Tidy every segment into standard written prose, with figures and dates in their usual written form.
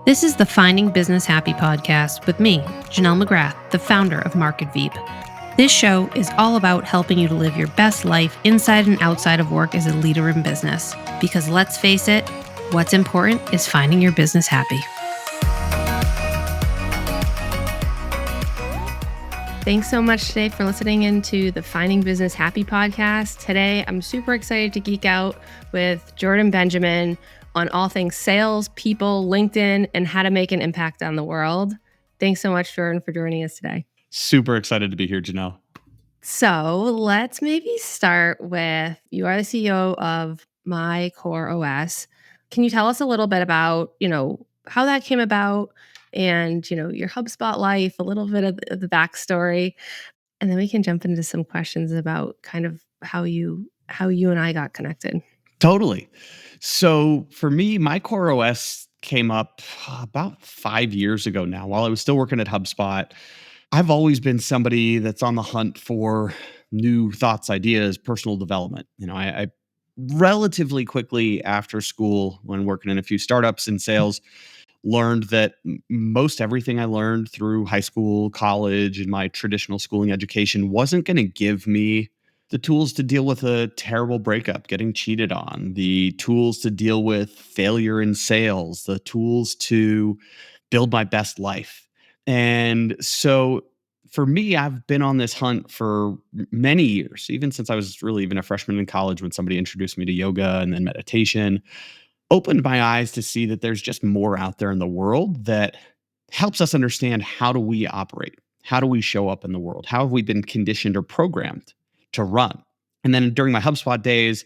This is the Finding Business Happy podcast with me, Janelle McGrath, the founder of Market Veep. This show is all about helping you to live your best life inside and outside of work as a leader in business. Because let's face it, what's important is finding your business happy. Thanks so much today for listening into the Finding Business Happy podcast. Today, I'm super excited to geek out with Jordan Benjamin on all things sales, people, LinkedIn, and how to make an impact on the world. Thanks so much, Jordan, for joining us today. Super excited to be here, Janelle. So let's maybe start with, you are the CEO of My Core OS. Can you tell us a little bit about, how that came about and, your HubSpot life, a little bit of the backstory, and then we can jump into some questions about kind of how you and I got connected. Totally. So for me, my core OS came up about 5 years ago now while I was still working at HubSpot. I've always been somebody that's on the hunt for new thoughts, ideas, personal development. I relatively quickly after school, when working in a few startups in sales, learned that most everything I learned through high school, college, and my traditional schooling education wasn't going to give me the tools to deal with a terrible breakup, getting cheated on, the tools to deal with failure in sales, the tools to build my best life. And so for me, I've been on this hunt for many years, even since I was really even a freshman in college when somebody introduced me to yoga and then meditation, opened my eyes to see that there's just more out there in the world that helps us understand how do we operate? How do we show up in the world? How have we been conditioned or programmed to run? And then during my HubSpot days,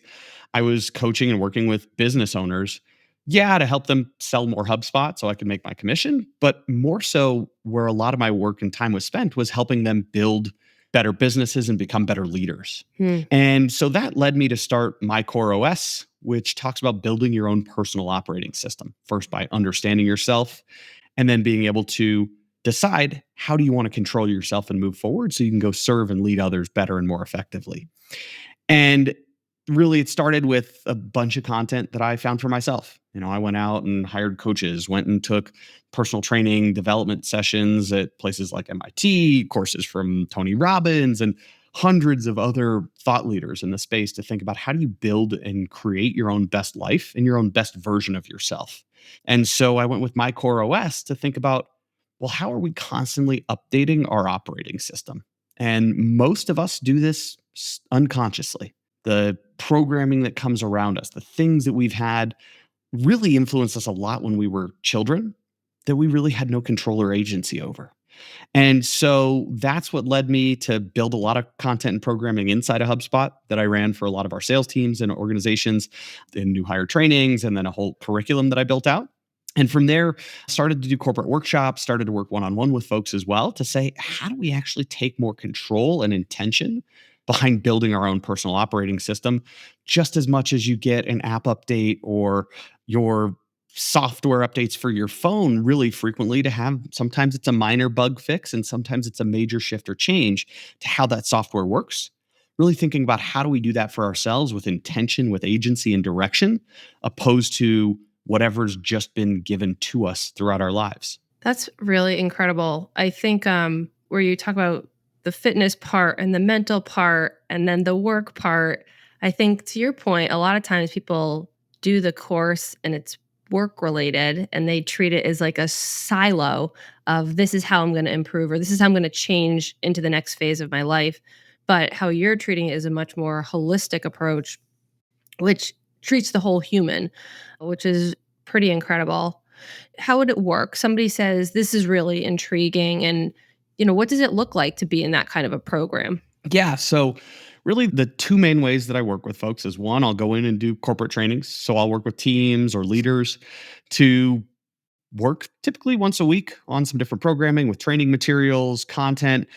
I was coaching and working with business owners, to help them sell more HubSpot so I could make my commission, but more so where a lot of my work and time was spent was helping them build better businesses and become better leaders. And so that led me to start My Core OS, which talks about building your own personal operating system, first by understanding yourself and then being able to decide how do you want to control yourself and move forward so you can go serve and lead others better and more effectively. And really, it started with a bunch of content that I found for myself. I went out and hired coaches, went and took personal training development sessions at places like MIT, courses from Tony Robbins, and hundreds of other thought leaders in the space to think about how do you build and create your own best life and your own best version of yourself. And so I went with My Core OS to think about, well, how are we constantly updating our operating system? And most of us do this unconsciously. The programming that comes around us, the things that we've had really influenced us a lot when we were children that we really had no control or agency over. And so that's what led me to build a lot of content and programming inside of HubSpot that I ran for a lot of our sales teams and organizations in new hire trainings, and then a whole curriculum that I built out. And from there, started to do corporate workshops, started to work one-on-one with folks as well to say, how do we actually take more control and intention behind building our own personal operating system, just as much as you get an app update or your software updates for your phone really frequently to have. Sometimes it's a minor bug fix and sometimes it's a major shift or change to how that software works. Really thinking about how do we do that for ourselves with intention, with agency and direction, opposed to whatever's just been given to us throughout our lives. That's really incredible. I think where you talk about the fitness part and the mental part and then the work part, I think to your point, a lot of times people do the course and it's work related and they treat it as like a silo of this is how I'm going to improve or this is how I'm going to change into the next phase of my life. But how you're treating it is a much more holistic approach, which treats the whole human, which is pretty incredible. How would it work? Somebody says, this is really intriguing. And, what does it look like to be in that kind of a program? Yeah. So really the two main ways that I work with folks is one, I'll go in and do corporate trainings. So I'll work with teams or leaders to work typically once a week on some different programming with training materials, content,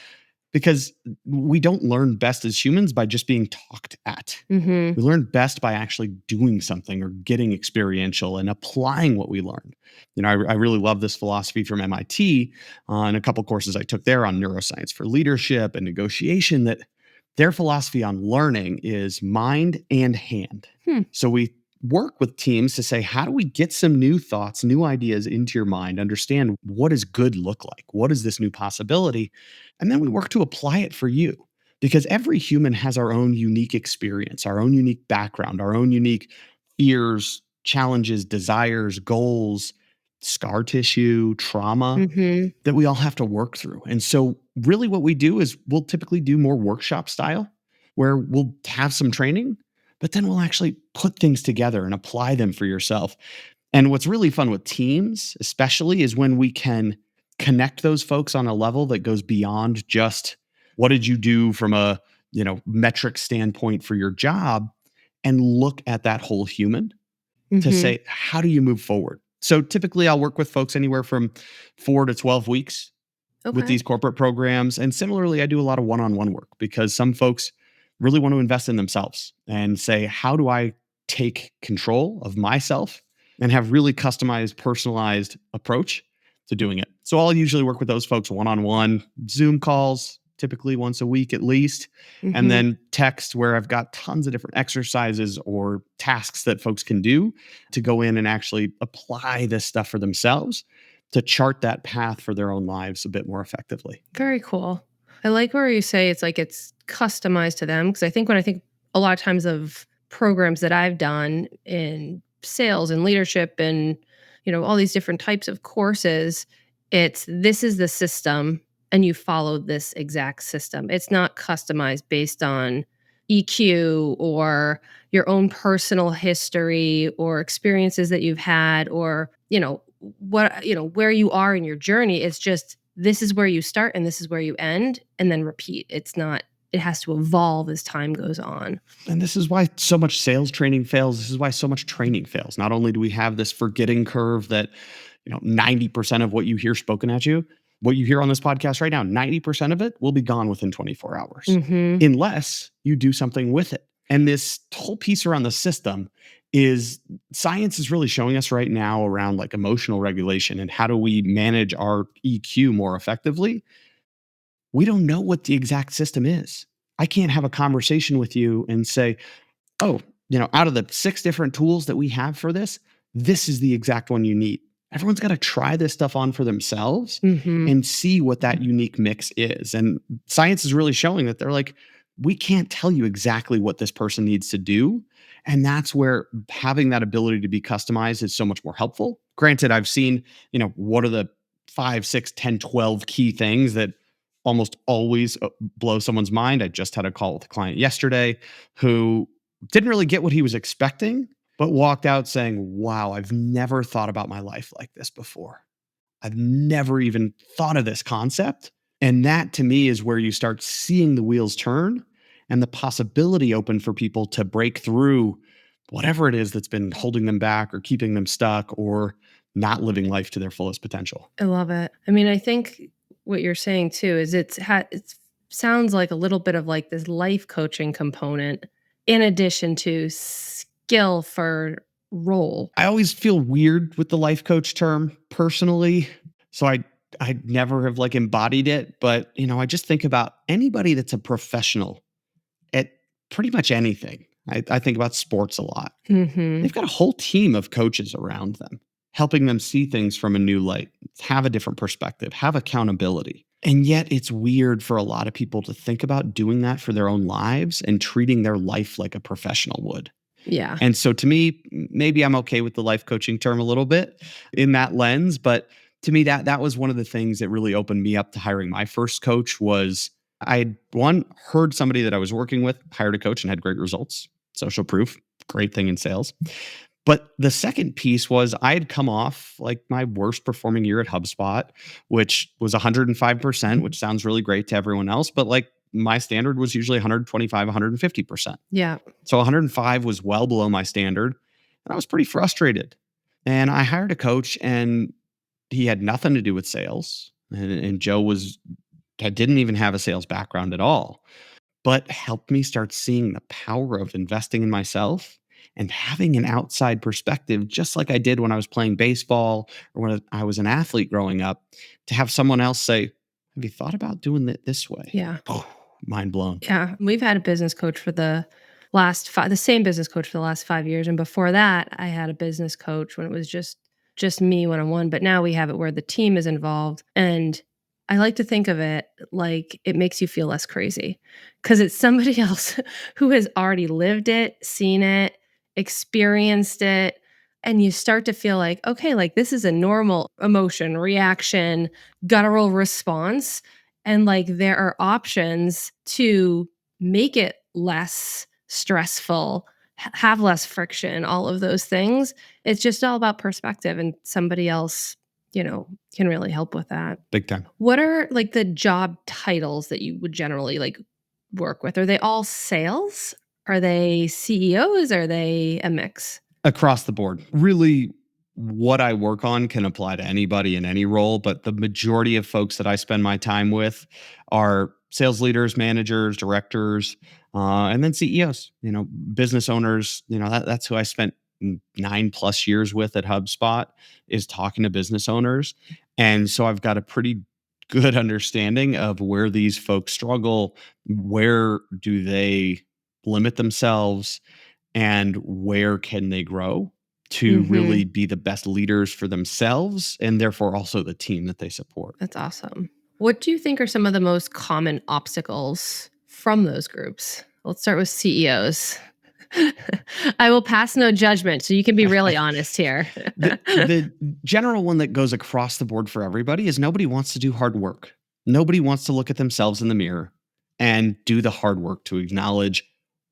because we don't learn best as humans by just being talked at. Mm-hmm. We learn best by actually doing something or getting experiential and applying what we learn. I really love this philosophy from MIT on a couple courses I took there on neuroscience for leadership and negotiation, that their philosophy on learning is mind and hand. So we work with teams to say, how do we get some new thoughts, new ideas into your mind, understand what does good look like? What is this new possibility? And then we work to apply it for you because every human has our own unique experience, our own unique background, our own unique fears, challenges, desires, goals, scar tissue, trauma Mhm. that we all have to work through. And so, really, what we do is we'll typically do more workshop style where we'll have some training, but then we'll actually put things together and apply them for yourself. And what's really fun with teams, especially, is when we can connect those folks on a level that goes beyond just what did you do from a metric standpoint for your job and look at that whole human to Mhm. say, how do you move forward? So typically I'll work with folks anywhere from 4 to 12 weeks with Okay. these corporate programs. And similarly, I do a lot of one on one work because some folks really want to invest in themselves and say, how do I take control of myself and have really customized, personalized approach to doing it? So I'll usually work with those folks one on one, Zoom calls, typically once a week at least, and Mhm. then text where I've got tons of different exercises or tasks that folks can do to go in and actually apply this stuff for themselves to chart that path for their own lives a bit more effectively. Very cool. I like where you say it's like it's customized to them because I think when I think a lot of times of programs that I've done in sales and leadership and all these different types of courses, it's this is the system and you follow this exact system. It's not customized based on EQ or your own personal history or experiences that you've had or where you are in your journey. It's just this is where you start and this is where you end and then repeat. It's not it has to evolve as time goes on. And this is why so much sales training fails. This is why so much training fails. Not only do we have this forgetting curve that, 90% of what you hear spoken at you, what you hear on this podcast right now, 90% of it will be gone within 24 hours, Mhm. unless you do something with it. And this whole piece around the system is science is really showing us right now around like emotional regulation and how do we manage our EQ more effectively. We don't know what the exact system is. I can't have a conversation with you and say, oh, out of the 6 different tools that we have for this is the exact one you need. Everyone's got to try this stuff on for themselves Mhm. and see what that unique mix is. And science is really showing that they're like, we can't tell you exactly what this person needs to do. And that's where having that ability to be customized is so much more helpful. Granted, I've seen, what are the 5, 6, 10, 12 key things that almost always blow someone's mind. I just had a call with a client yesterday who didn't really get what he was expecting, but walked out saying, wow, I've never thought about my life like this before. I've never even thought of this concept. And that to me is where you start seeing the wheels turn and the possibility open for people to break through whatever it is that's been holding them back or keeping them stuck or not living life to their fullest potential. I love it. I mean, I think what you're saying too is it sounds like a little bit of like this life coaching component in addition to skill for role. I always feel weird with the life coach term personally. So I never have like embodied it, but I just think about anybody that's a professional at pretty much anything. I think about sports a lot. Mhm. They've got a whole team of coaches around them, helping them see things from a new light, have a different perspective, have accountability. And yet it's weird for a lot of people to think about doing that for their own lives and treating their life like a professional would. Yeah. And so to me, maybe I'm okay with the life coaching term a little bit in that lens, but to me that was one of the things that really opened me up to hiring my first coach was I had one heard somebody that I was working with hired a coach and had great results. Social proof, great thing in sales. But the second piece was I had come off like my worst performing year at HubSpot, which was 105%, which sounds really great to everyone else, but like my standard was usually 125, 150%. Yeah. So 105 was well below my standard. And I was pretty frustrated. And I hired a coach and he had nothing to do with sales. And Joe didn't even have a sales background at all, but helped me start seeing the power of investing in myself and having an outside perspective, just like I did when I was playing baseball or when I was an athlete growing up, to have someone else say, have you thought about doing it this way? Yeah. Mind blown. Yeah. We've had a business coach for the the same business coach for the last 5 years, and before that, I had a business coach when it was just me one-on-one, but now we have it where the team is involved, and I like to think of it like it makes you feel less crazy because it's somebody else who has already lived it, seen it, experienced it, and you start to feel like, "Okay, like, this is a normal emotion, reaction, guttural response," and, like, there are options to make it less stressful, have less friction, all of those things. It's just all about perspective, and somebody else, can really help with that. Big time. What are, like, the job titles that you would generally, like, work with? Are they all sales? Are they CEOs? Are they a mix? Across the board. Really, what I work on can apply to anybody in any role, but the majority of folks that I spend my time with are sales leaders, managers, directors, and then CEOs, business owners. That's who I spent 9+ years with at HubSpot, is talking to business owners. And so I've got a pretty good understanding of where these folks struggle, where do they limit themselves, and where can they grow to really Mhm. be the best leaders for themselves and therefore also the team that they support. That's awesome. What do you think are some of the most common obstacles from those groups? Let's start with CEOs. I will pass no judgment, so you can be really honest here. The general one that goes across the board for everybody is nobody wants to do hard work. Nobody wants to look at themselves in the mirror and do the hard work to acknowledge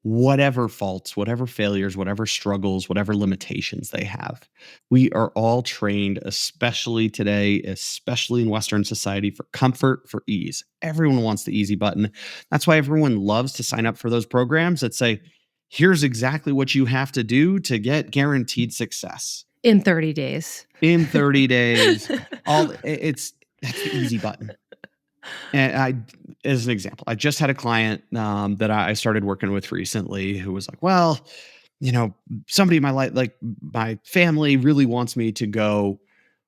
whatever faults, whatever failures, whatever struggles, whatever limitations they have. We are all trained, especially today, especially in Western society, for comfort, for ease. Everyone wants the easy button. That's why everyone loves to sign up for those programs that say, here's exactly what you have to do to get guaranteed success In 30 days. in 30 days. It's that's the easy button. And as an example, I just had a client that I started working with recently who was like, well, you know, somebody in my life, like my family really wants me to go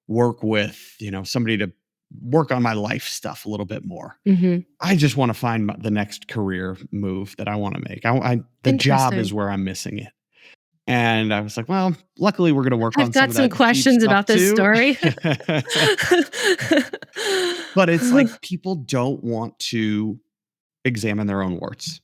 work with, somebody to work on my life stuff a little bit more. Mhm. I just want to find the next career move that I want to make. The job is Interesting. where I'm missing it. And I was like, well, luckily we're going to work I've on some got of some that cheap questions stuff about this too. story. But it's like people don't want to examine their own warts.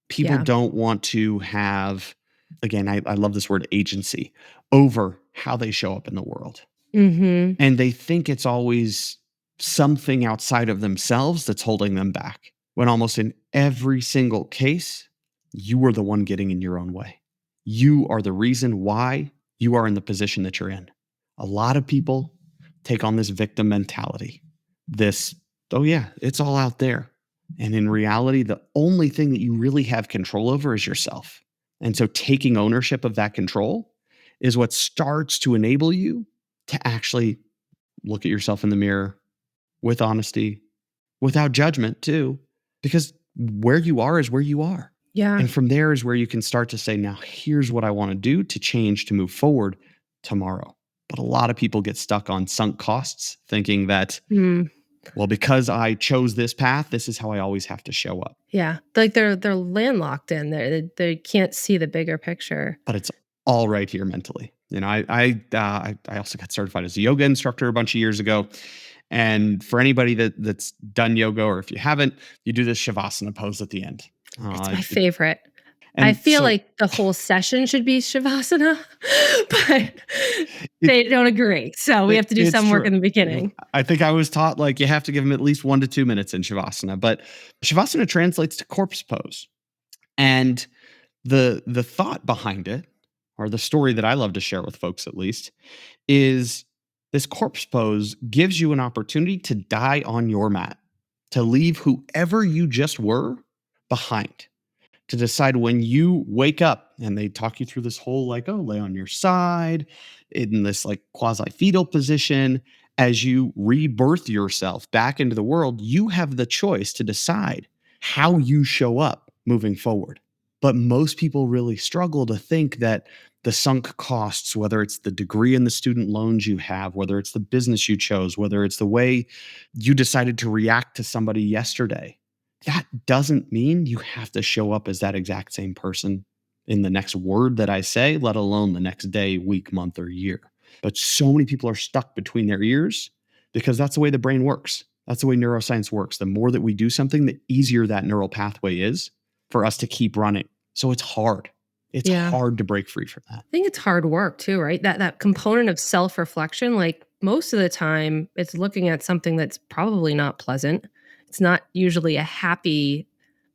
People Yeah. don't want to have, again, I love this word agency over how they show up in the world. Mhm. And they think it's always something outside of themselves that's holding them back. When almost in every single case, you are the one getting in your own way. You are the reason why you are in the position that you're in. A lot of people take on this victim mentality. This, oh yeah, it's all out there. And in reality, the only thing that you really have control over is yourself. And so taking ownership of that control is what starts to enable you to actually look at yourself in the mirror with honesty, without judgment, too, because where you are is where you are. Yeah. And from there is where you can start to say, now, here's what I want to do to change, to move forward tomorrow. But a lot of people get stuck on sunk costs, thinking that, Mm. well, because I chose this path, this is how I always have to show up. Yeah. Like, they're landlocked in there. They can't see the bigger picture. But it's all right here mentally. I also got certified as a yoga instructor a bunch of years ago. And for anybody that's done yoga, or if you haven't, you do this shavasana pose at the end. It's my It, favorite. I and feel so like the whole session should be shavasana, but it, they don't agree. So we have to do it's some work true. in the beginning. I think I was taught like you have to give them at least 1 to 2 minutes in shavasana, but shavasana translates to corpse pose. And the thought behind it, or the story that I love to share with folks at least, is this corpse pose gives you an opportunity to die on your mat, to leave whoever you just were behind, to decide when you wake up. And they talk you through this whole like, oh, lay on your side in this like quasi fetal position. As you rebirth yourself back into the world, you have the choice to decide how you show up moving forward. But most people really struggle to think that the sunk costs, whether it's the degree and the student loans you have, whether it's the business you chose, whether it's the way you decided to react to somebody yesterday, that doesn't mean you have to show up as that exact same person in the next word that I say, let alone the next day, week, month, or year. But so many people are stuck between their ears because that's the way the brain works. That's the way neuroscience works. The more that we do something, the easier that neural pathway is for us to keep running. So it's hard. It's Yeah. hard to break free from that. I think it's hard work too, right? That component of self-reflection, like most of the time it's looking at something that's probably not pleasant. It's not usually a happy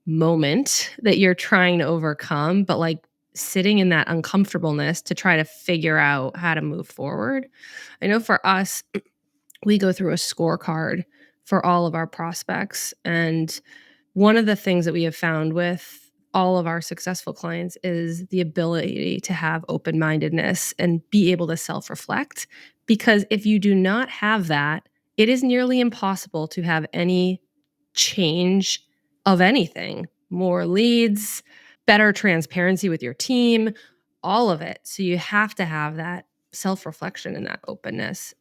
moment that you're trying to overcome, but like sitting in that uncomfortableness to try to figure out how to move forward. I know for us, we go through a scorecard for all of our prospects. And one of the things that we have found with all of our successful clients is the ability to have open mindedness and be able to self reflect. Because if you do not have that, it is nearly impossible to have any change of anything, more leads, better transparency with your team, all of it. So you have to have that self reflection and that openness.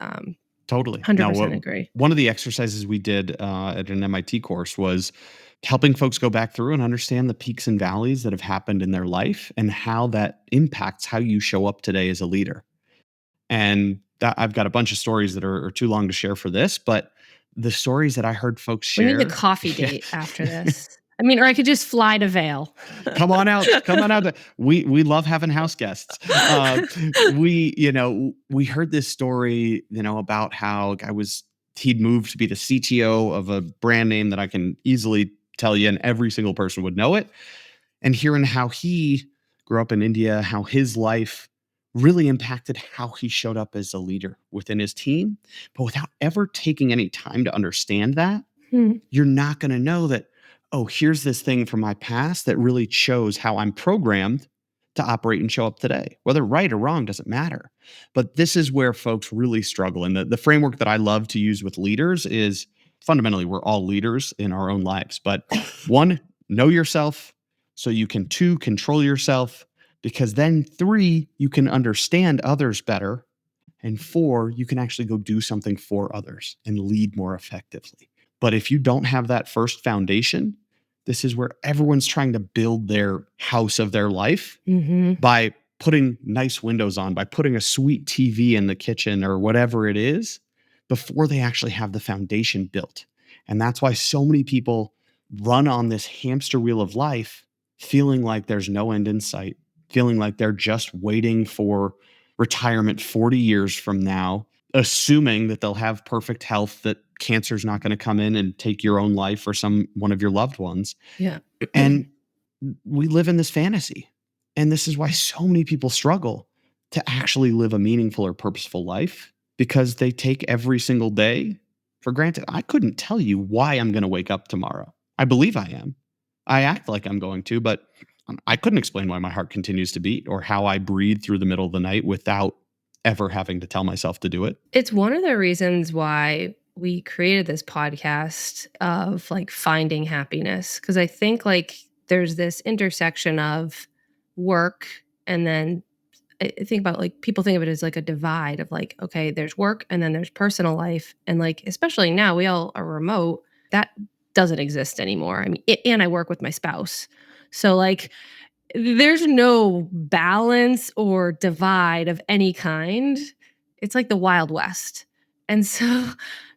Totally. Now, 100% agree. one of the exercises we did at an MIT course was helping folks go back through and understand the peaks and valleys that have happened in their life and how that impacts how you show up today as a leader. And I've got a bunch of stories that are too long to share for this, but the stories that I heard folks We need a share, coffee yeah, date after this. I mean, or I could just fly to Vail. come on out, come on out. We love having house guests. We heard this story, about how a guy he'd moved to be the CTO of a brand name that I can easily tell you, and every single person would know it. And hearing how he grew up in India, how his life really impacted how he showed up as a leader within his team, but without ever taking any time to understand that, Hmm. you're not going to know that, oh, here's this thing from my past that really shows how I'm programmed to operate and show up today. Whether right or wrong doesn't matter. But this is where folks really struggle. And the framework that I love to use with leaders is fundamentally we're all leaders in our own lives. But one, know yourself so you can, two, control yourself, because then three, you can understand others better. And four, you can actually go do something for others and lead more effectively. But if you don't have that first foundation, this is where everyone's trying to build their house of their life Mhm. by putting nice windows on, by putting a sweet TV in the kitchen or whatever it is, before they actually have the foundation built. And that's why so many people run on this hamster wheel of life, feeling like there's no end in sight, feeling like they're just waiting for retirement 40 years from now, assuming that they'll have perfect health, that cancer's not going to come in and take your own life or some one of your loved ones. Yeah. And we live in this fantasy. And this is why so many people struggle to actually live a meaningful or purposeful life because they take every single day for granted. I couldn't tell you why I'm going to wake up tomorrow. I believe I am. I act like I'm going to, but I couldn't explain why my heart continues to beat or how I breathe through the middle of the night without ever having to tell myself to do it. It's one of the reasons why we created this podcast of like finding happiness. Cause I think like there's this intersection of work and then I think about like people think of it as like a divide of like, okay, there's work and then there's personal life. And like, especially now we all are remote, that doesn't exist anymore. I mean, and I work with my spouse. So like there's no balance or divide of any kind. It's like the Wild West. And so,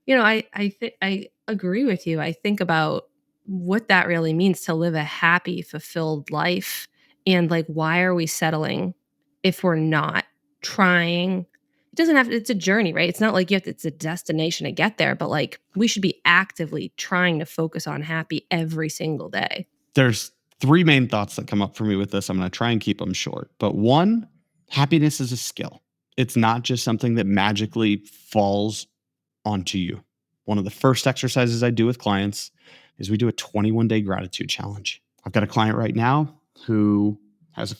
I agree with you. I think about what that really means to live a happy, fulfilled life and like why are we settling if we're not trying? It doesn't have it's a journey, right? It's not like it's a destination to get there, but like we should be actively trying to focus on happy every single day. There's three main thoughts that come up for me with this. I'm going to try and keep them short. But one, happiness is a skill. It's not just something that magically falls onto you. One of the first exercises I do with clients is we do a 21-day gratitude challenge. I've got a client right now who has a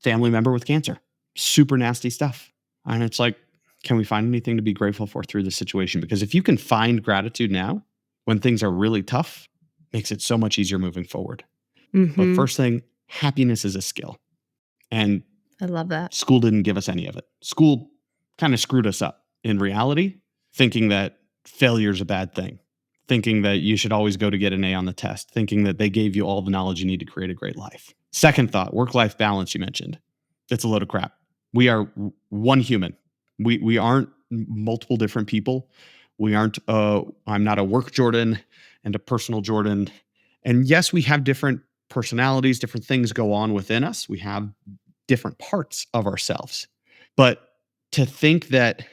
family member with cancer, super nasty stuff. And it's like, can we find anything to be grateful for through this situation? Because if you can find gratitude now when things are really tough, makes it so much easier moving forward. But Mhm. first thing, happiness is a skill. And I love that. school didn't give us any of it. School kind of screwed us up in reality, thinking that failure is a bad thing, thinking that you should always go to get an A on the test, thinking that they gave you all the knowledge you need to create a great life. Second thought, work-life balance you mentioned. It's a load of crap. We are one human. We aren't multiple different people. We aren't I'm not a work Jordan and a personal Jordan. And yes, we have different personalities, different things go on within us. We have different parts of ourselves. But to think that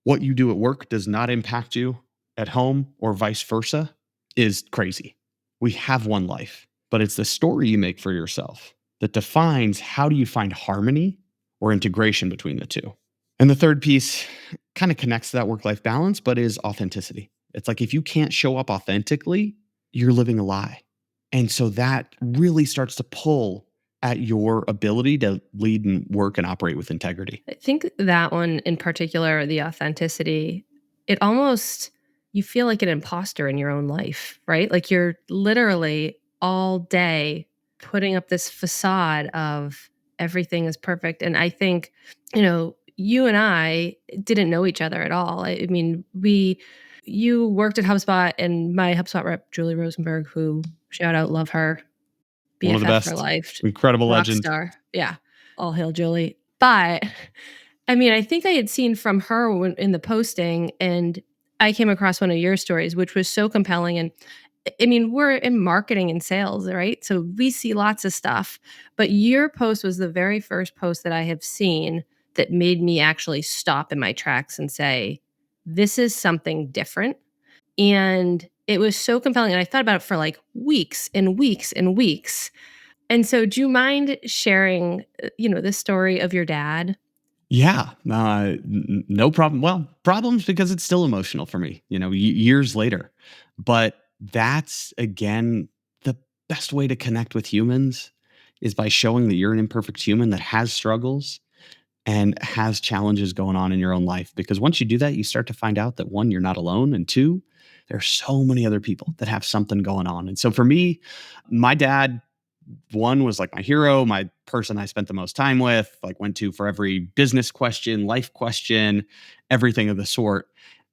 what you do at work does not impact you at home or vice versa is crazy. We have one life, but it's the story you make for yourself that defines how do you find harmony or integration between the two. And the third piece kind of connects to that work life balance, but is authenticity. It's like if you can't show up authentically, you're living a lie. And so that really starts to pull at your ability to lead and work and operate with integrity. I think that one in particular, the authenticity, it almost you feel like an imposter in your own life, right? Like you're literally all day putting up this facade of everything is perfect. And I think, you and I didn't know each other at all. I mean, you worked at HubSpot and my HubSpot rep, Julie Rosenberg, who shout out, love her, One of the BFF for best, life, incredible rock legend. star. Yeah. All hail Julie. But I mean, I think I had seen from her in the posting, and I came across one of your stories, which was so compelling. And I mean, we're in marketing and sales, right? So we see lots of stuff. But your post was the very first post that I have seen that made me actually stop in my tracks and say, this is something different. And it was so compelling. And I thought about it for like weeks and weeks and weeks. And so, do you mind sharing, the story of your dad? Yeah, no problem. Well, problems because it's still emotional for me, years later. But that's again the best way to connect with humans is by showing that you're an imperfect human that has struggles and has challenges going on in your own life. Because once you do that, you start to find out that one, you're not alone, and two, there's so many other people that have something going on. And so for me, my dad one was like my hero, my person I spent the most time with, like went to for every business question, life question, everything of the sort.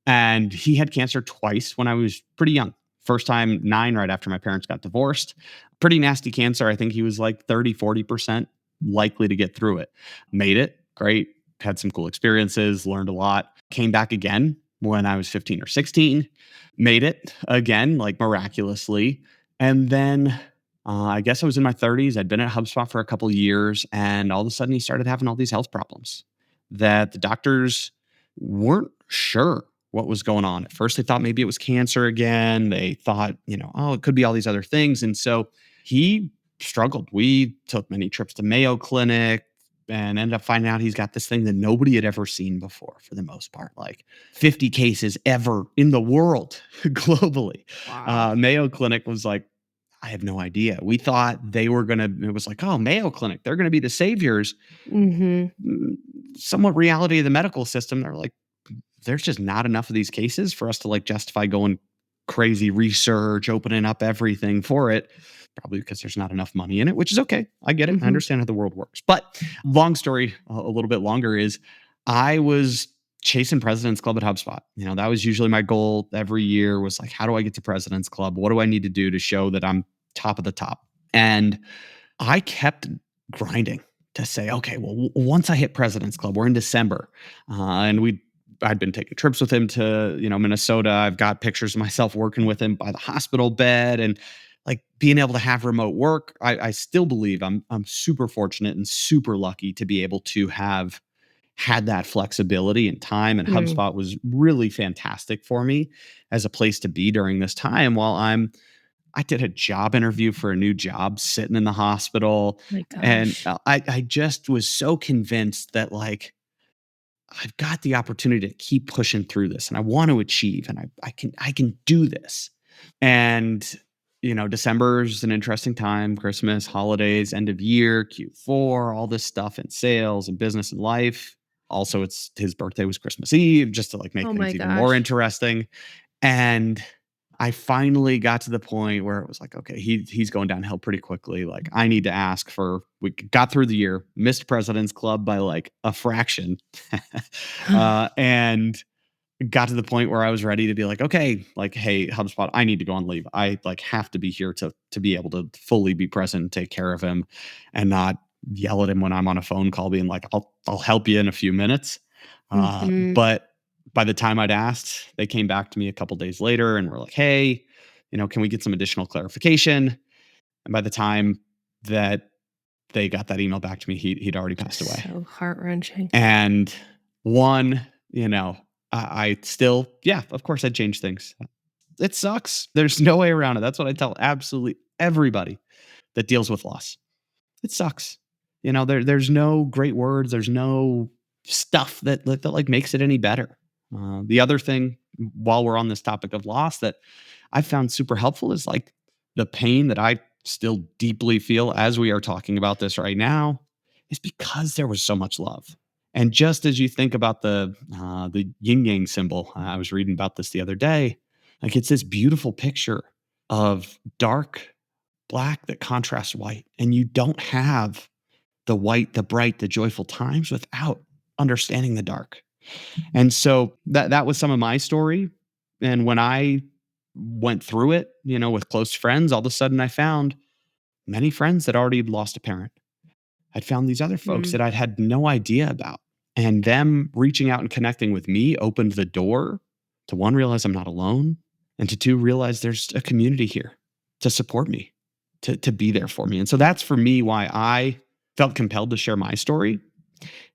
And he had cancer twice when I was pretty young. First time 9 right after my parents got divorced. Pretty nasty cancer. I think he was like 30-40% likely to get through it. Made it. Great. Had some cool experiences, learned a lot. Came back again when I was 15 or 16. Made it again, like miraculously. And then I guess I was in my 30s. I'd been at HubSpot for a couple of years, and all of a sudden, he started having all these health problems that the doctors weren't sure what was going on. At first, they thought maybe it was cancer again. They thought, oh, it could be all these other things. And so he struggled. We took many trips to Mayo Clinic and ended up finding out he's got this thing that nobody had ever seen before, for the most part, like 50 cases ever in the world globally. Wow. Mayo Clinic was like, I have no idea. We thought they were going to, it was like, oh, Mayo Clinic, they're going to be the saviors. Mhm. Somewhat reality of the medical system. They're like, there's just not enough of these cases for us to like justify going crazy research, opening up everything for it. Probably because there's not enough money in it, which is okay. I get it. I Mhm. understand how the world works. But long story, a little bit longer is I was chasing President's Club at HubSpot. That was usually my goal every year was like, how do I get to President's Club? What do I need to do to show that I'm top of the top? And I kept grinding to say, okay, well, once I hit President's Club, we're in December, and I'd been taking trips with him to Minnesota. I've got pictures of myself working with him by the hospital bed, and like being able to have remote work. I still believe I'm super fortunate and super lucky to be able to have had that flexibility and time. And Mm. HubSpot was really fantastic for me as a place to be during this time while I did a job interview for a new job sitting in the hospital. My And gosh. I just was so convinced that like, I've got the opportunity to keep pushing through this and I want to achieve and I can do this. And December is an interesting time, Christmas, holidays, end of year, Q4, all this stuff in sales and business and life. Also, it's his birthday was Christmas Eve, just to like make Oh my things even more gosh. interesting. And I finally got to the point where it was like, okay, he's going downhill pretty quickly. Like, I need to ask for. We got through the year, missed President's Club by like a fraction, and got to the point where I was ready to be like, okay, like, hey, HubSpot, I need to go on leave. I like have to be here to be able to fully be present and take care of him and not yell at him when I'm on a phone call, being like, I'll help you in a few minutes. Mhm. But by the time I'd asked, they came back to me a couple days later and were like, hey, can we get some additional clarification? And by the time that they got that email back to me, he'd already passed Just away. so heart-wrenching. And one, I still, yeah, of course I'd change things. It sucks. There's no way around it. That's what I tell absolutely everybody that deals with loss. It sucks. There's no great words. There's no stuff that like makes it any better. The other thing, while we're on this topic of loss, that I found super helpful is like the pain that I still deeply feel as we are talking about this right now is because there was so much love. And just as you think about the yin yang symbol, I was reading about this the other day. Like it's this beautiful picture of dark black that contrasts white, and you don't have the white, the bright, the joyful times without understanding the dark. And so that was some of my story. And when I went through it, with close friends, all of a sudden I found many friends that already lost a parent. I'd found these other folks Mm. that I'd had no idea about. And them reaching out and connecting with me opened the door to one, realize I'm not alone, and to two, realize there's a community here to support me, to be there for me. And so that's for me why I felt compelled to share my story.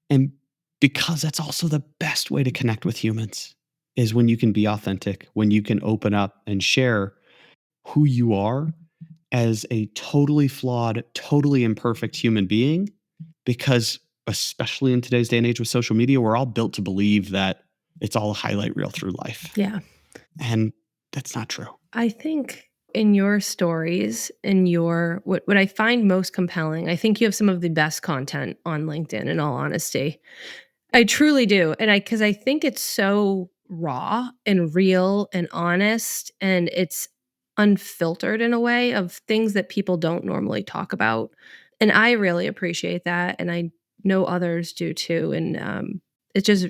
And because that's also the best way to connect with humans is when you can be authentic, when you can open up and share who you are as a totally flawed, totally imperfect human being. Because, especially in today's day and age with social media, we're all built to believe that it's all a highlight reel through life. Yeah. And that's not true. I think in your stories, in your what I find most compelling, I think you have some of the best content on LinkedIn, in all honesty. I truly do, and because I think it's so raw and real and honest, and it's unfiltered in a way of things that people don't normally talk about, and I really appreciate that, and I know others do too, and, it's just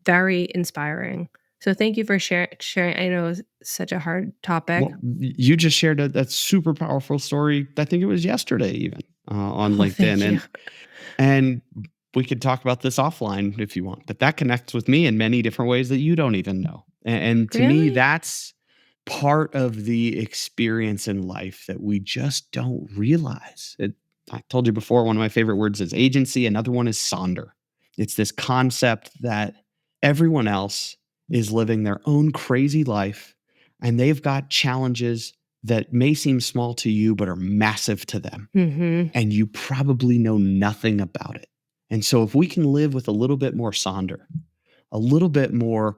very inspiring. So thank you for sharing. I know it's such a hard topic. Well, you just shared that super powerful story. I think it was yesterday, even on Oh, LinkedIn, thank you. and we could talk about this offline if you want. But that connects with me in many different ways that you don't even know. And to me, Really? that's part of the experience in life that we just don't realize. I told you before, one of my favorite words is agency. Another one is sonder. It's this concept that everyone else is living their own crazy life and they've got challenges that may seem small to you, but are massive to them. Mhm. And you probably know nothing about it. And so, if we can live with a little bit more sonder, a little bit more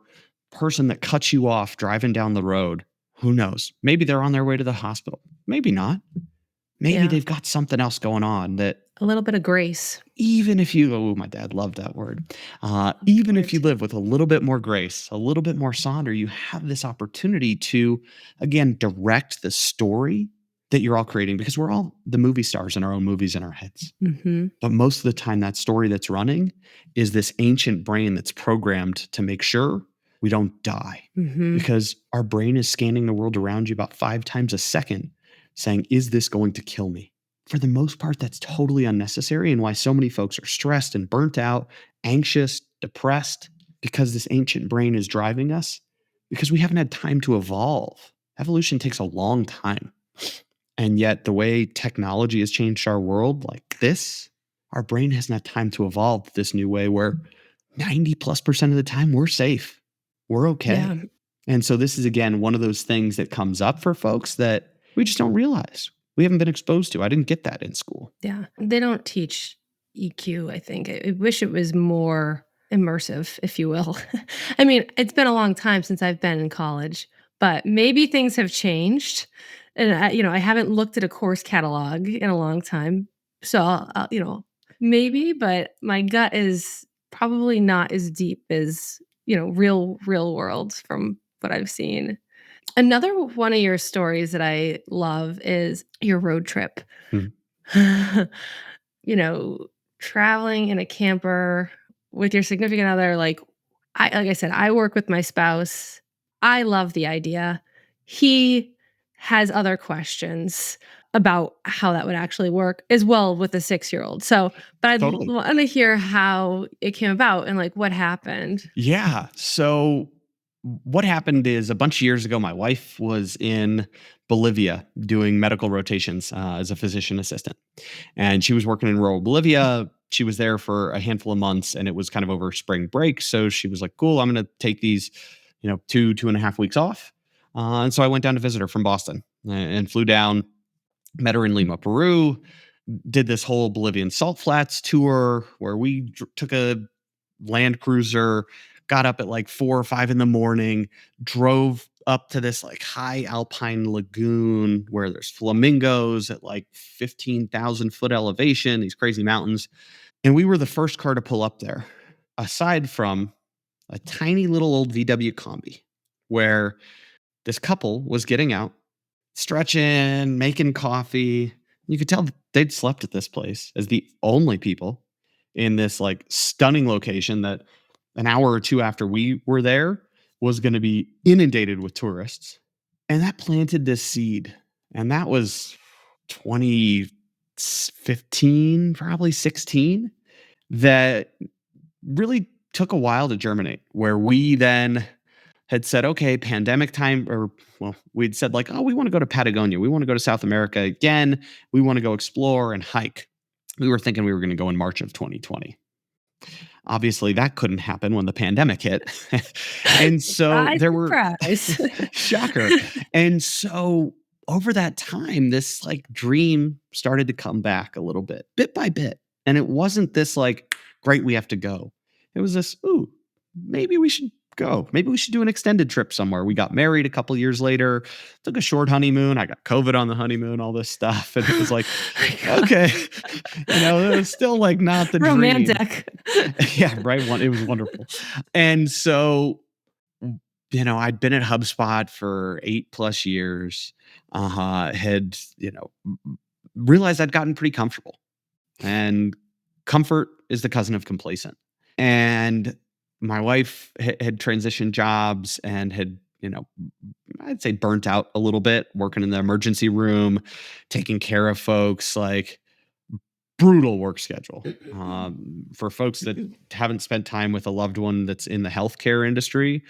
person that cuts you off driving down the road, who knows? Maybe they're on their way to the hospital. Maybe not. Maybe Yeah. they've got something else going on that A little bit of grace. even if you, oh, my dad loved that word. Love the Even if word you too. live with a little bit more grace, a little bit more sonder, you have this opportunity to, again, direct the story that you're all creating because we're all the movie stars in our own movies in our heads. Mhm. But most of the time, that story that's running is this ancient brain that's programmed to make sure we don't die Mhm. because our brain is scanning the world around you about 5 times a second, saying, is this going to kill me? For the most part, that's totally unnecessary, and why so many folks are stressed and burnt out, anxious, depressed, because this ancient brain is driving us because we haven't had time to evolve. Evolution takes a long time. And yet, the way technology has changed our world like this, our brain hasn't had time to evolve this new way where 90 plus percent of the time we're safe. We're Yeah. okay. And so, this is again one of those things that comes up for folks that we just don't realize. We haven't been exposed to. I didn't get that in school. Yeah. They don't teach EQ, I think. I wish it was more immersive, if you will. I mean, it's been a long time since I've been in college, but maybe things have changed. And I haven't looked at a course catalog in a long time. So, maybe, but my gut is probably not as deep as, real world from what I've seen. Another one of your stories that I love is your road trip. Hmm. you know, traveling in a camper with your significant other, like, like I said, I work with my spouse. I love the idea. He has other questions about how that would actually work as well with a 6-year-old. So, but I'd Totally. wanna hear how it came about and, like, what happened. Yeah. So what happened is a bunch of years ago, my wife was in Bolivia doing medical rotations as a physician assistant. And she was working in rural Bolivia. She was there for a handful of months and it was kind of over spring break. So she was like, cool, I'm going to take these, 2.5 weeks off. And so I went down to visit her from Boston and flew down, met her in Lima, Peru, did this whole Bolivian salt flats tour where we took a Land Cruiser, got up at like 4 or 5 in the morning, drove up to this like high alpine lagoon where there's flamingos at like 15,000 foot elevation, these crazy mountains. And we were the first car to pull up there, aside from a tiny little old VW Combi, where this couple was getting out, stretching, making coffee. You could tell they'd slept at this place as the only people in this like stunning location that an hour or two after we were there was going to be inundated with tourists. And that planted this seed. And that was 2015, probably 16, that really took a while to germinate, where we then had said, okay, pandemic time, or well, we'd said like, oh, we want to go to Patagonia. We want to go to South America again. We want to go explore and hike. We were thinking we were going to go in March of 2020. Obviously, that couldn't happen when the pandemic hit. And so Surprise, there were surprise. shocker. And so over that time, this like dream started to come back a little bit by bit. And it wasn't this like, great, we have to go. It was this, ooh, maybe we should go. Maybe we should do an extended trip somewhere. We got married a couple years later, took a short honeymoon. I got COVID on the honeymoon, all this stuff. And it was like, okay, it was still like not the dream. Romantic. Yeah, right. It was wonderful. And so, I'd been at HubSpot for 8 plus years, had, realized I'd gotten pretty comfortable. And comfort is the cousin of complacent. And my wife had transitioned jobs and had, I'd say burnt out a little bit working in the emergency room, taking care of folks, like brutal work schedule. For folks that haven't spent time with a loved one that's in the healthcare industry,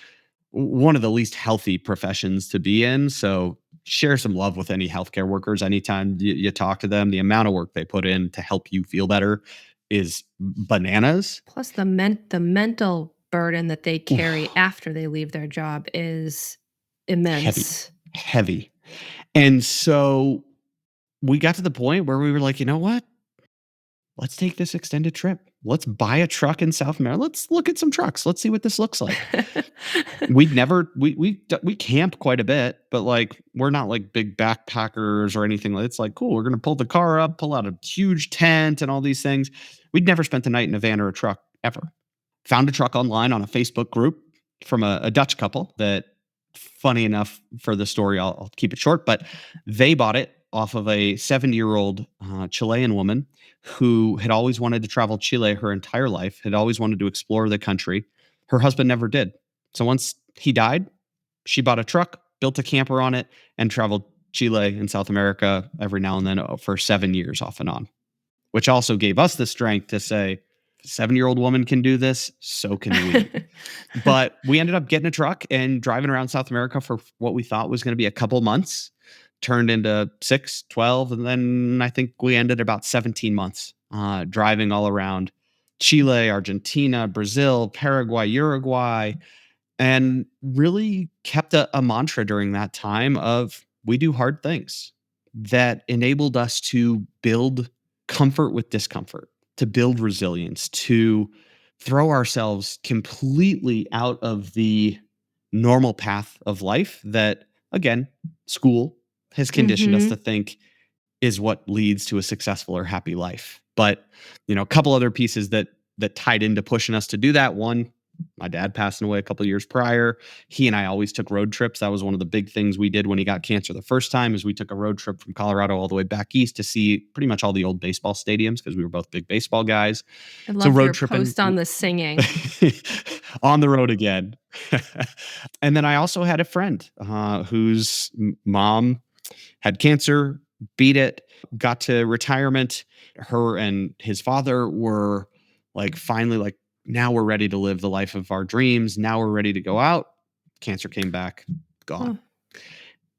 one of the least healthy professions to be in. So share some love with any healthcare workers anytime you talk to them. The amount of work they put in to help you feel better is bananas. Plus the mental burden that they carry Oof, after they leave their job is heavy, immense. heavy. And so we got to the point where we were like, you know what? Let's take this extended trip. Let's buy a truck in South America. Let's look at some trucks. Let's see what this looks like. We'd never we camp quite a bit, but like we're not like big backpackers or anything. It's like cool. We're gonna pull the car up, pull out a huge tent, and all these things. We'd never spent the night in a van or a truck ever. Found a truck online on a Facebook group from a Dutch couple that, funny enough for the story, I'll keep it short, but they bought it off of a 70-year-old Chilean woman who had always wanted to travel Chile her entire life, had always wanted to explore the country. Her husband never did. So once he died, she bought a truck, built a camper on it, and traveled Chile and South America every now and then for 7 years off and on, which also gave us the strength to say, 7-year-old woman can do this, so can we. But we ended up getting a truck and driving around South America for what we thought was going to be a couple months, turned into 6, 12, and then I think we ended about 17 months driving all around Chile, Argentina, Brazil, Paraguay, Uruguay, and really kept a mantra during that time of we do hard things that enabled us to build comfort with discomfort, to build resilience, to throw ourselves completely out of the normal path of life that, again, school has conditioned us to Mhm. think is what leads to a successful or happy life. But, a couple other pieces that tied into pushing us to do that. One, My dad passing away a couple years prior. He and I always took road trips. That was one of the big things we did when he got cancer the first time is we took a road trip from Colorado all the way back east to see pretty much all the old baseball stadiums because we were both big baseball guys. I So love road your tripping post on the singing. on the road again. And then I also had a friend whose mom had cancer, beat it, got to retirement. Her and his father were like, finally, like, now we're ready to live the life of our dreams. Now we're ready to go out. Cancer came back, gone. Oh,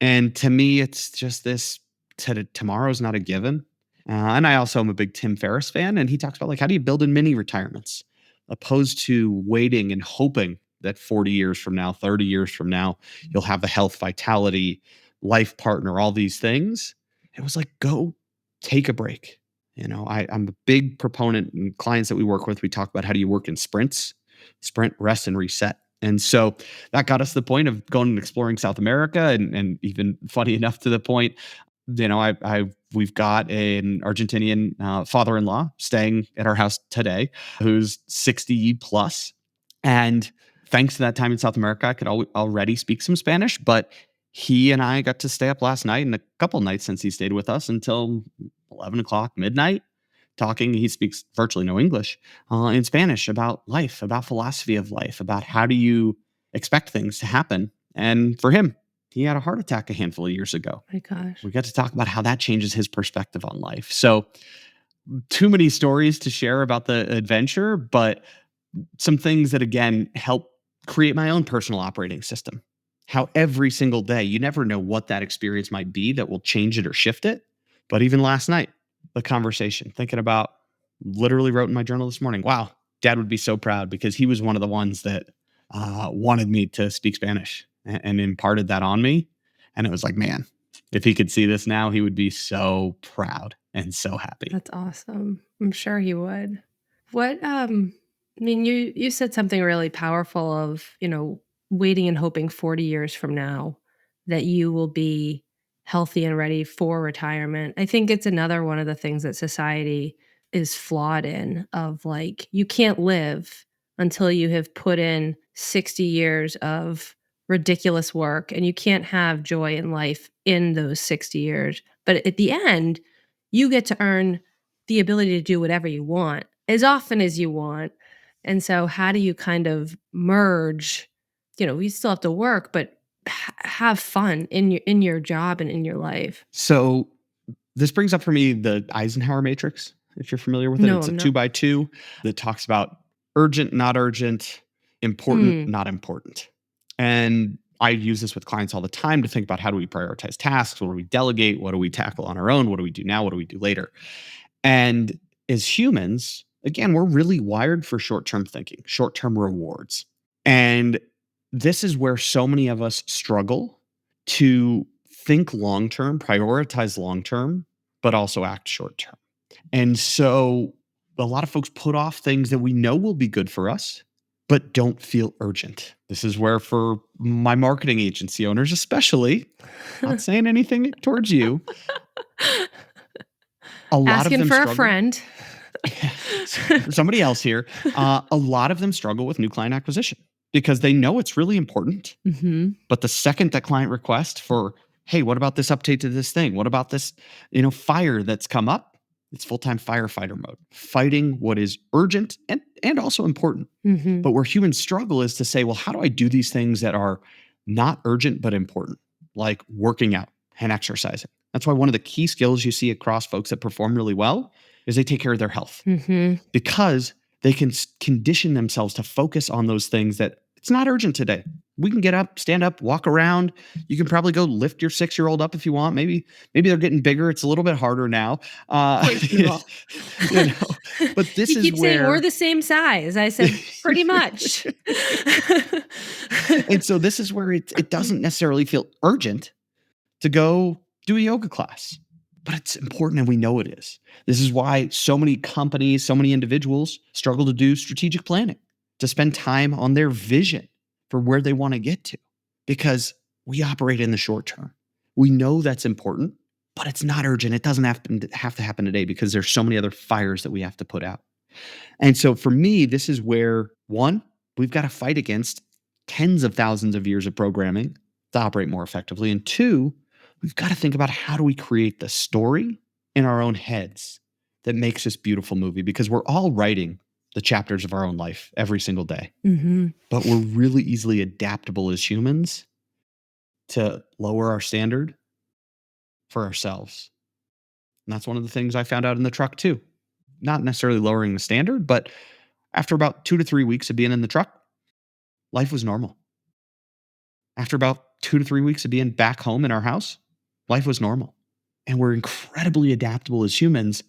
And to me, it's just this tomorrow's not a given. And I also am a big Tim Ferriss fan. And he talks about like, how do you build in mini retirements opposed to waiting and hoping that 40 years from now, 30 years from now, you'll have the health, vitality, life partner, all these things. It was like, go take a break. I'm a big proponent and clients that we work with, we talk about how do you work in sprints, sprint, rest, and reset. And so that got us to the point of going and exploring South America, and even funny enough to the point, we've got an Argentinian father-in-law staying at our house today, who's 60 plus, and thanks to that time in South America, I could already speak some Spanish, but he and I got to stay up last night and a couple nights since he stayed with us until 11 o'clock midnight talking. He speaks virtually no English in Spanish about life, about philosophy of life, about how do you expect things to happen. And for him, he had a heart attack a handful of years ago. my gosh. We got to talk about how that changes his perspective on life. So, too many stories to share about the adventure, but some things that, again, help create my own personal operating system. How every single day, you never know what that experience might be that will change it or shift it. But even last night, the conversation, thinking about, literally wrote in my journal this morning, wow, dad would be so proud because he was one of the ones that wanted me to speak Spanish and imparted that on me. And it was like, man, if he could see this now, he would be so proud and so happy. That's awesome. I'm sure he would. What I mean you said something really powerful of, waiting and hoping 40 years from now that you will be healthy and ready for retirement. I think it's another one of the things that society is flawed in of like you can't live until you have put in 60 years of ridiculous work and you can't have joy in life in those 60 years. But at the end, you get to earn the ability to do whatever you want as often as you want. And so how do you kind of merge, you still have to work, but have fun in your job and in your life? So this brings up for me the Eisenhower matrix, if you're familiar with it. No, It's a I'm two not. by two that talks about urgent, not urgent, important, Mm, not important. And I use this with clients all the time to think about how do we prioritize tasks? What do we delegate? What do we tackle on our own? What do we do now? What do we do later? And as humans, again, we're really wired for short term thinking, short term rewards. And this is where so many of us struggle to think long term, prioritize long term, but also act short term. And so a lot of folks put off things that we know will be good for us, but don't feel urgent. This is where, for my marketing agency owners, especially, not saying anything towards you, a lot of Asking them for a struggle. friend. For somebody else here, a lot of them struggle with new client acquisition because they know it's really important. Mhm. But the second that client request for, hey, what about this update to this thing? What about this, fire that's come up? It's full-time firefighter mode, fighting what is urgent and also important. Mhm. But where humans struggle is to say, well, how do I do these things that are not urgent but important, like working out and exercising? That's why one of the key skills you see across folks that perform really well is they take care of their health Mhm. because they can condition themselves to focus on those things that it's not urgent today. We can get up, stand up, walk around. You can probably go lift your 6-year-old up if you want. Maybe they're getting bigger. It's a little bit harder now. Reasonable. you know, but this You is keep saying we're where the same size. I said, "Pretty much." and so this is where it doesn't necessarily feel urgent to go do a yoga class, but it's important and we know it is. This is why so many companies, so many individuals struggle to do strategic planning, to spend time on their vision for where they want to get to, because we operate in the short term. We know that's important, but it's not urgent. It doesn't have to happen today because there's so many other fires that we have to put out. And so for me, this is where, one, we've got to fight against tens of thousands of years of programming to operate more effectively. And two, we've got to think about how do we create the story in our own heads that makes this beautiful movie, because we're all writing the chapters of our own life every single day, Mhm. but we're really easily adaptable as humans to lower our standard for ourselves. And that's one of the things I found out in the truck too. Not necessarily lowering the standard, but after about 2 to 3 weeks of being in the truck, life was normal. After about 2 to 3 weeks of being back home in our house, life was normal. And we're incredibly adaptable as humans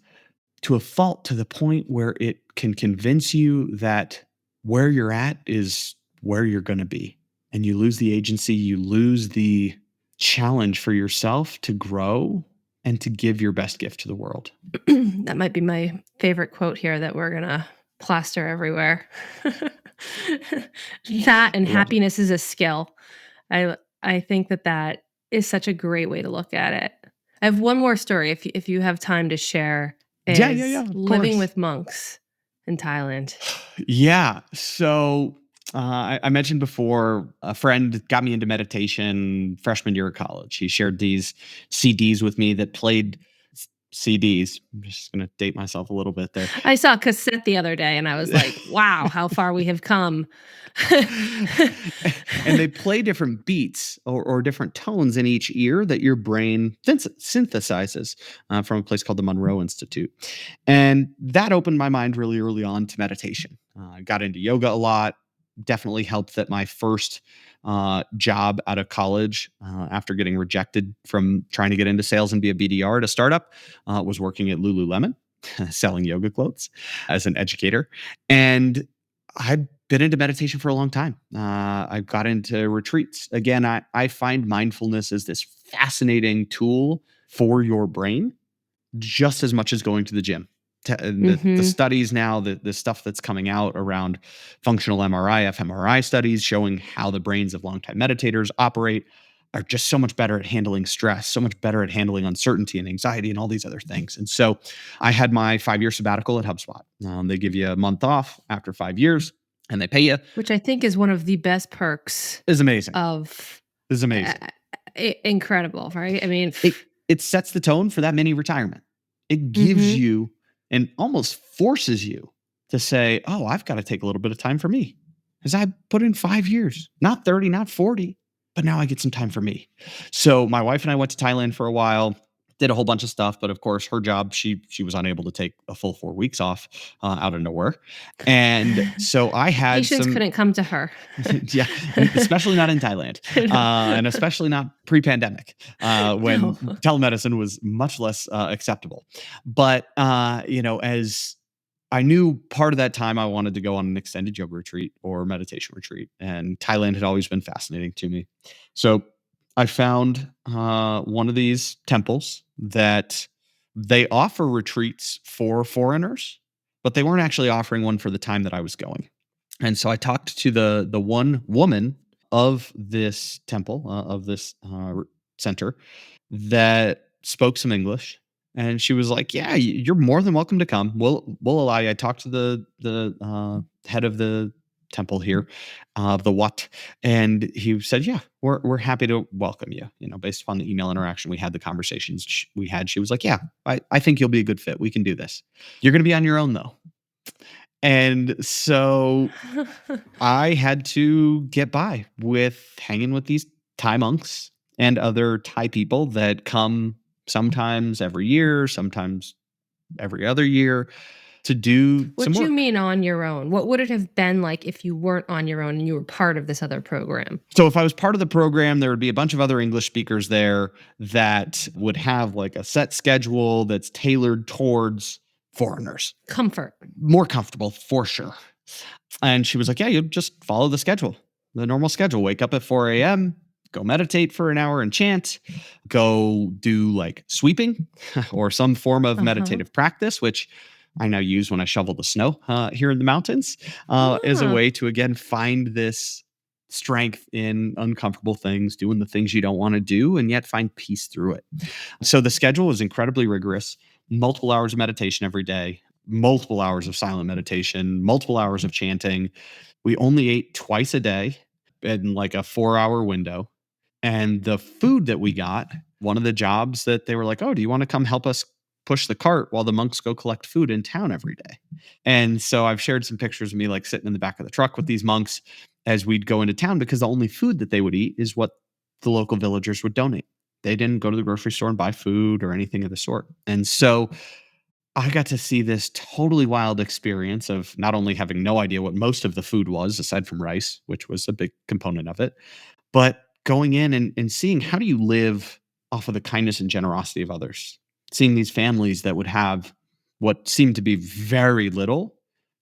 to a fault, to the point where it can convince you that where you're at is where you're going to be. And you lose the agency, you lose the challenge for yourself to grow and to give your best gift to the world. That might be my favorite quote here that we're gonna plaster everywhere. That and I love it. happiness is a skill. I think that that is such a great way to look at it. I have one more story if you have time to share, Yeah, yeah, is yeah, of living course. with monks in Thailand. Yeah. So I mentioned before, a friend got me into meditation freshman year of college. He shared these CDs with me that played CDs. I'm just going to date myself a little bit there. I saw a cassette the other day and I was like, "Wow, how far we have come." And they play different beats or different tones in each ear that your brain synthesizes from a place called the Monroe Institute. And that opened my mind really early on to meditation. I got into yoga a lot. Definitely helped that my first job out of college, after getting rejected from trying to get into sales and be a BDR at a startup, was working at Lululemon, selling yoga clothes as an educator. And I'd been into meditation for a long time. I got into retreats. Again, I find mindfulness as this fascinating tool for your brain just as much as going to the gym. The Mhm. studies now, the stuff that's coming out around functional MRI, fMRI studies showing how the brains of longtime meditators operate are just so much better at handling stress, so much better at handling uncertainty and anxiety and all these other things. And so I had my 5 year sabbatical at HubSpot. They give you a month off after 5 years and they pay you. Which I think is one of the best perks Is amazing. of Is uh, amazing. incredible, right? I mean, It sets the tone for that mini retirement. It gives mhm. you and almost forces you to say, "Oh, I've got to take a little bit of time for me." Because I put in 5 years, not 30, not 40, but now I get some time for me. So my wife and I went to Thailand for a while, did a whole bunch of stuff, but of course, her job, she was unable to take a full 4 weeks off out of nowhere. And so I had Patients some, couldn't come to her. yeah, and especially not in Thailand, No. and especially not pre-pandemic, when No. telemedicine was much less acceptable. But as I knew part of that time I wanted to go on an extended yoga retreat or meditation retreat, and Thailand had always been fascinating to me. So I found one of these temples that they offer retreats for foreigners, but they weren't actually offering one for the time that I was going. And so I talked to the one woman of this temple, of this center, that spoke some English, and she was like, "Yeah, you're more than welcome to come. We'll allow you." I talked to the head of the temple here, the Wat, and he said, "Yeah, we're happy to welcome you." Based upon the email interaction we had, the conversations we had, she was like, "Yeah, I think you'll be a good fit. We can do this. You're going to be on your own though." And so I had to get by with hanging with these Thai monks and other Thai people that come sometimes every year, sometimes every other year to do What some do you work. mean on your own? What would it have been like if you weren't on your own and you were part of this other program? So if I was part of the program, there would be a bunch of other English speakers there that would have like a set schedule that's tailored towards foreigners. Comfort. More comfortable for sure. And she was like, "Yeah, you just follow the schedule, the normal schedule. Wake up at 4 a.m., go meditate for an hour and chant, go do like sweeping or some form of Uh-huh. meditative practice," which I now use when I shovel the snow here in the mountains, as a Ah. way to, again, find this strength in uncomfortable things, doing the things you don't want to do, and yet find peace through it. So the schedule is incredibly rigorous, multiple hours of meditation every day, multiple hours of silent meditation, multiple hours of chanting. We only ate twice a day in like a 4-hour window. And the food that we got, one of the jobs that they were like, "Oh, do you want to come help us push the cart while the monks go collect food in town every day?" And so I've shared some pictures of me like sitting in the back of the truck with these monks as we'd go into town because the only food that they would eat is what the local villagers would donate. They didn't go to the grocery store and buy food or anything of the sort. And so I got to see this totally wild experience of not only having no idea what most of the food was, aside from rice, which was a big component of it, but going in and seeing how do you live off of the kindness and generosity of others? Seeing these families that would have what seemed to be very little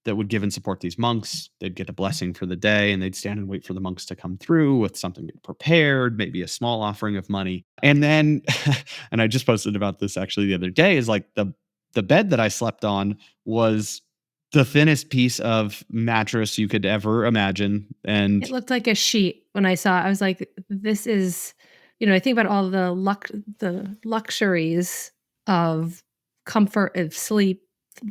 that would give and support these monks. They'd get a blessing for the day and they'd stand and wait for the monks to come through with something prepared, maybe a small offering of money. And then, and I just posted about this actually the other day, is like the bed that I slept on was the thinnest piece of mattress you could ever imagine. It And looked like a sheet when I saw it. I was like, "This is," I think about all the luxuries of comfort of sleep,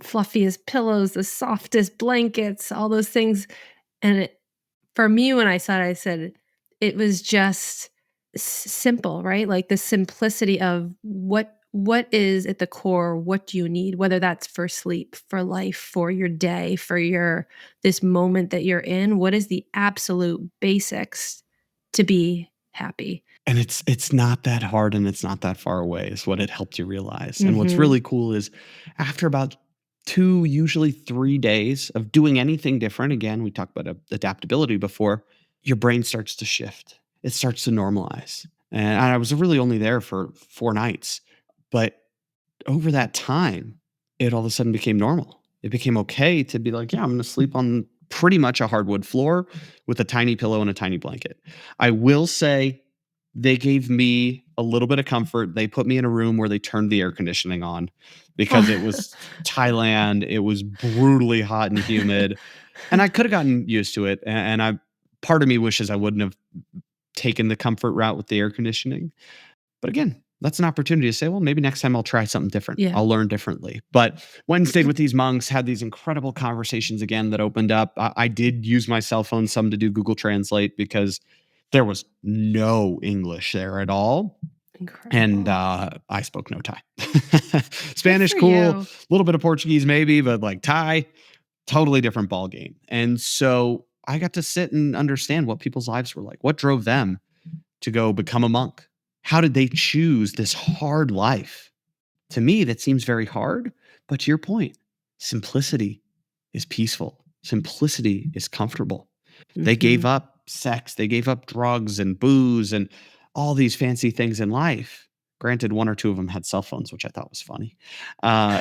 fluffiest pillows, the softest blankets, all those things, and for me, when I saw it, I said it was just simple, right? Like the simplicity of what is at the core, what do you need? Whether that's for sleep, for life, for your day, for your this moment that you're in, what is the absolute basics to be happy? it's not that hard and it's not that far away is what it helped you realize. And what's Mhm. really cool is after about 2, usually 3 days of doing anything different, again, we talked about adaptability before, your brain starts to shift. It starts to normalize. And I was really only there for 4 nights, but over that time, it all of a sudden became normal. It became okay to be like, yeah, I'm going to sleep on pretty much a hardwood floor with a tiny pillow and a tiny blanket. I will say they gave me a little bit of comfort. They put me in a room where they turned the air conditioning on because it Oh. was Thailand. It was brutally hot and humid. And I could have gotten used to it. And I part of me wishes I wouldn't have taken the comfort route with the air conditioning. But again, that's an opportunity to say, well, maybe next time I'll try something different. Yeah. I'll learn differently. But went and stayed with these monks, had these incredible conversations again that opened up. I did use my cell phone some to do Google Translate because there was no English there at all. And Incredible. I spoke no Thai. Good Spanish, for cool. you. A little bit of Portuguese, maybe, but like Thai, totally different ball game. And so I got to sit and understand what people's lives were like. What drove them to go become a monk? How did they choose this hard life? To me, that seems very hard. But to your point, simplicity is peaceful, simplicity is comfortable. They gave Mhm. up sex, they gave up drugs and booze and all these fancy things in life. Granted, one or two of them had cell phones, which I thought was funny. Uh,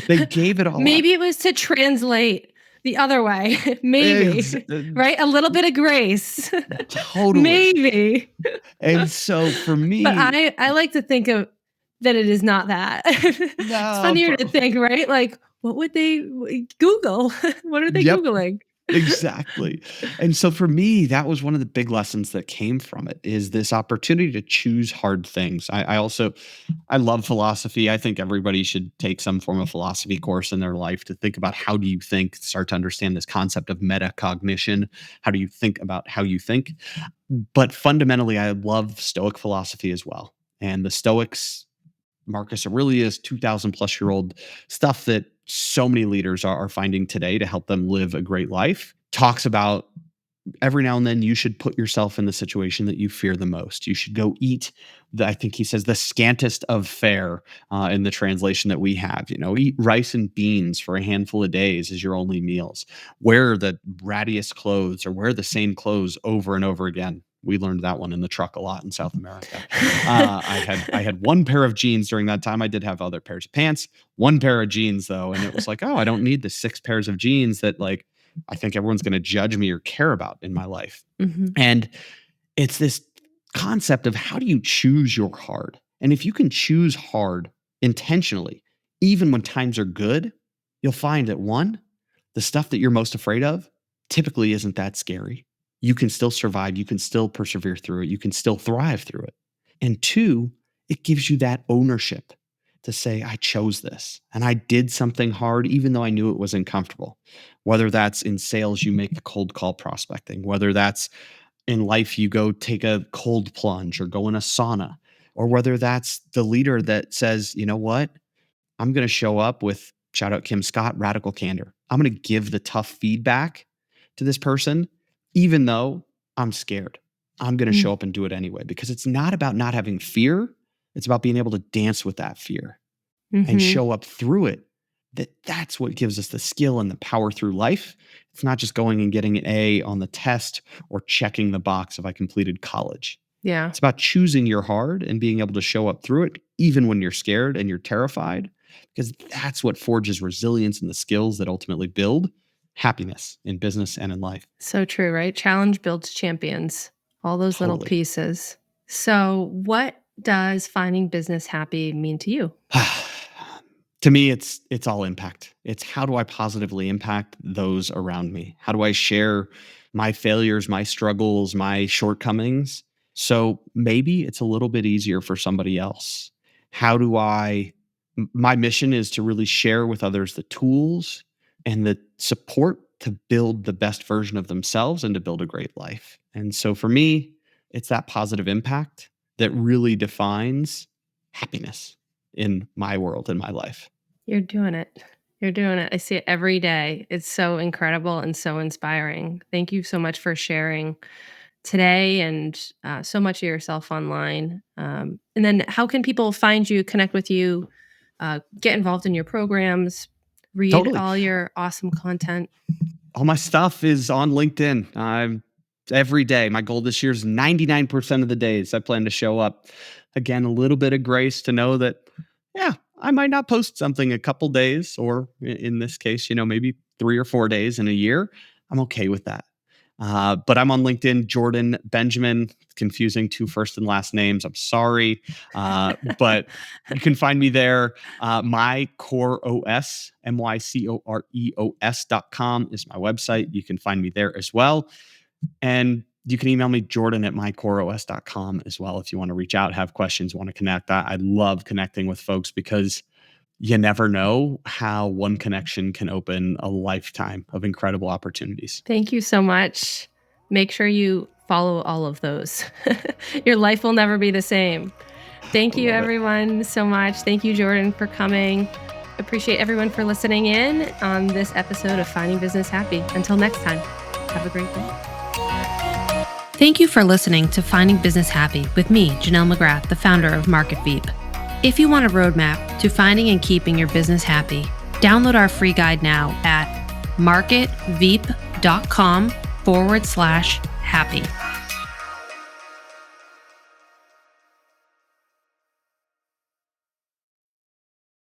they gave it all up. Maybe it was to translate the other way. Ex- Maybe, uh, right? A little bit of grace. totally. Maybe. And so for But me, I like to think of that it is not that. It's no, funnier to think, right? Like, what would they Google? What are they yep. Googling? Exactly. And so for me, that was one of the big lessons that came from it is this opportunity to choose hard things. I also I love philosophy. I think everybody should take some form of philosophy course in their life to think about how do you think, start to understand this concept of metacognition. How do you think about how you think? But fundamentally, I love Stoic philosophy as well. And the Stoics, Marcus Aurelius, 2000 plus year old stuff that so many leaders are finding today to help them live a great life, talks about every now and then you should put yourself in the situation that you fear the most. You should go eat I think he says the scantest of fare in the translation that we have. You know, eat rice and beans for a handful of days as your only meals. Wear the rattiest clothes or wear the same clothes over and over again. We learned that one in the truck a lot in South America. I had one pair of jeans during that time. I did have other pairs of pants, one pair of jeans though, and it was like, oh, I don't need the 6 pairs of jeans that like I think everyone's going to judge me or care about in my life. Mhm. And it's this concept of how do you choose your hard? And if you can choose hard intentionally, even when times are good, you'll find that one, the stuff that you're most afraid of typically isn't that scary. You can still survive, you can still persevere through it, you can still thrive through it. And two, it gives you that ownership. to say, I chose this and I did something hard, even though I knew it was uncomfortable. Whether that's in sales, you make cold call prospecting, whether that's in life, you go take a cold plunge or go in a sauna, or whether that's the leader that says, you know what, I'm going to show up with, shout out Kim Scott, radical candor. I'm going to give the tough feedback to this person, even though I'm scared. I'm going to show up and do it anyway, because it's not about not having fear. It's about being able to dance with that fear and Mm-hmm. show up through it. That's what gives us the skill and the power through life. It's not just going and getting an A on the test or checking the box if I completed college. Yeah. It's about choosing your hard and being able to show up through it, even when you're scared and you're terrified, because that's what forges resilience and the skills that ultimately build happiness in business and in life. So true, right? Challenge builds champions. All those little Totally. pieces. So, what does finding business happy mean to you? To me, it's all impact. It's how do I positively impact those around me? How do I share my failures, my struggles, my shortcomings? So maybe it's a little bit easier for somebody else. How do my mission is to really share with others the tools and the support to build the best version of themselves and to build a great life. And so for me, it's that positive impact that really defines happiness in my world, in my life. You're doing it. You're doing it. I see it every day. It's so incredible and so inspiring. Thank you so much for sharing today and so much of yourself online. And then, how can people find you, connect with you, get involved in your programs, read Totally. all your awesome content? All my stuff is on LinkedIn. I'm every day. My goal this year is 99% of the days I plan to show up. Again, a little bit of grace to know that, yeah, I might not post something a couple days, or in this case, maybe 3 or 4 days in a year. I'm okay with that. But I'm on LinkedIn, Jordan Benjamin. Confusing two first and last names. I'm sorry. But you can find me there. MyCoreOS, MyCoreOS.com is my website. You can find me there as well. And you can email me, Jordan at mycoreos.com as well. If you want to reach out, have questions, want to connect. I love connecting with folks because you never know how one connection can open a lifetime of incredible opportunities. Thank you so much. Make sure you follow all of those. Your life will never be the same. Thank I you, love it. everyone, so much. Thank you, Jordan, for coming. Appreciate everyone for listening in on this episode of Finding Business Happy. Until next time, have a great day. Thank you for listening to Finding Business Happy with me, Janelle McGrath, the founder of Market Veep. If you want a roadmap to finding and keeping your business happy, download our free guide now at marketveep.com/happy.